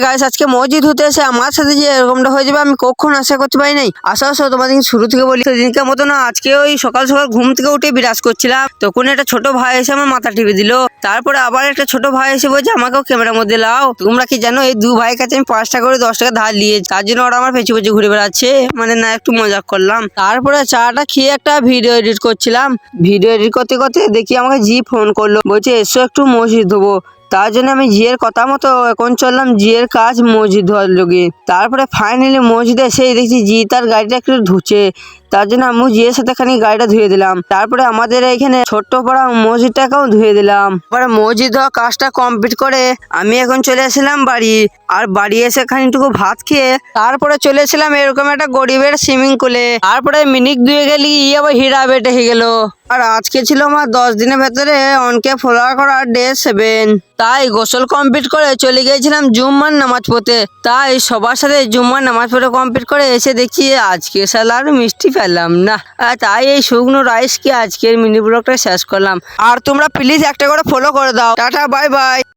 Guys আজকে মসজিদ হতে এসে আমার সাথে যে এরকমটা হয়ে যাবে আমি কখন আশা করতে পারি নাই। আসো তোমাদের শুরু থেকে বলি। সেদিনকার মতো না আজকে ওই সকাল সকাল ঘুম থেকে উঠে বিরাজ করছিলাম, তখন একটা ছোট ভাই এসে আমার মাথা টিপে দিল। তারপরে আবার একটা ছোট ভাই এসে বলছে আমাকেও ক্যামেরার মধ্যে লাও। তোমরা কি জানো এই দু ভাইয়ের কাছে আমি 5 টাকা করে 10 টাকা ধার নিয়েছি, তার জন্য ওরা আমার পেছু পেছু ঘুরে বেড়াচ্ছে। মানে না একটু মজাক করলাম। তারপরে চাটা খেয়ে একটা ভিডিও এডিট করছিলাম। ভিডিও এডিট করতে করতে দেখি আমাকে জি ফোন করলো, বলছে এসো একটু মসজিদ হবো। তার জন্য আমি জিয়ের কথা মতো এখন চললাম জিয়ের কাজ মসজিদ হওয়ার লোকে। তারপরে ফাইনালি মসজিদে এসেই দেখছি জি তার গাড়িটা একটু ধুচ্ছে, তার জন্য আমি জিয়ের সাথে খানি গাড়িটা ধুয়ে দিলাম। তারপরে আমাদের এখানে ছোট্ট পাড়া মসজিদটাকেও ধুয়ে দিলাম। তারপরে মসজিদ হওয়া কাজটা কমপ্লিট করে আমি এখন চলে আসলাম বাড়ি। আর বাড়ি এসে খানিকটুকু ভাত খেয়ে তারপরে চলে এসেছিলাম এরকম একটা গরিবের সুইমিং পুলে। তারপরে মিনিট দুয়ে গেলি আবার হীরা বেটে হয়ে গেল। আর আজকে ছিল আমার 10 দিনের ভেতরে অনকে ফলো করার ডে 7। তাই গোসল কমপ্লিট করে চলে গিয়েছিলাম জুম্মার নামাজ পড়তে। তাই সবার সাথে জুম্মার নামাজ পড়ে কমপ্লিট করে এসে দেখছি আজকে শালা আর মিষ্টি পেলাম না। তাই এই শুকনো রাইস কি আজকের মিনি ব্লগটা শেষ করলাম। আর তোমরা প্লিজ একটা করে ফলো করে দাও। Tata bye bye.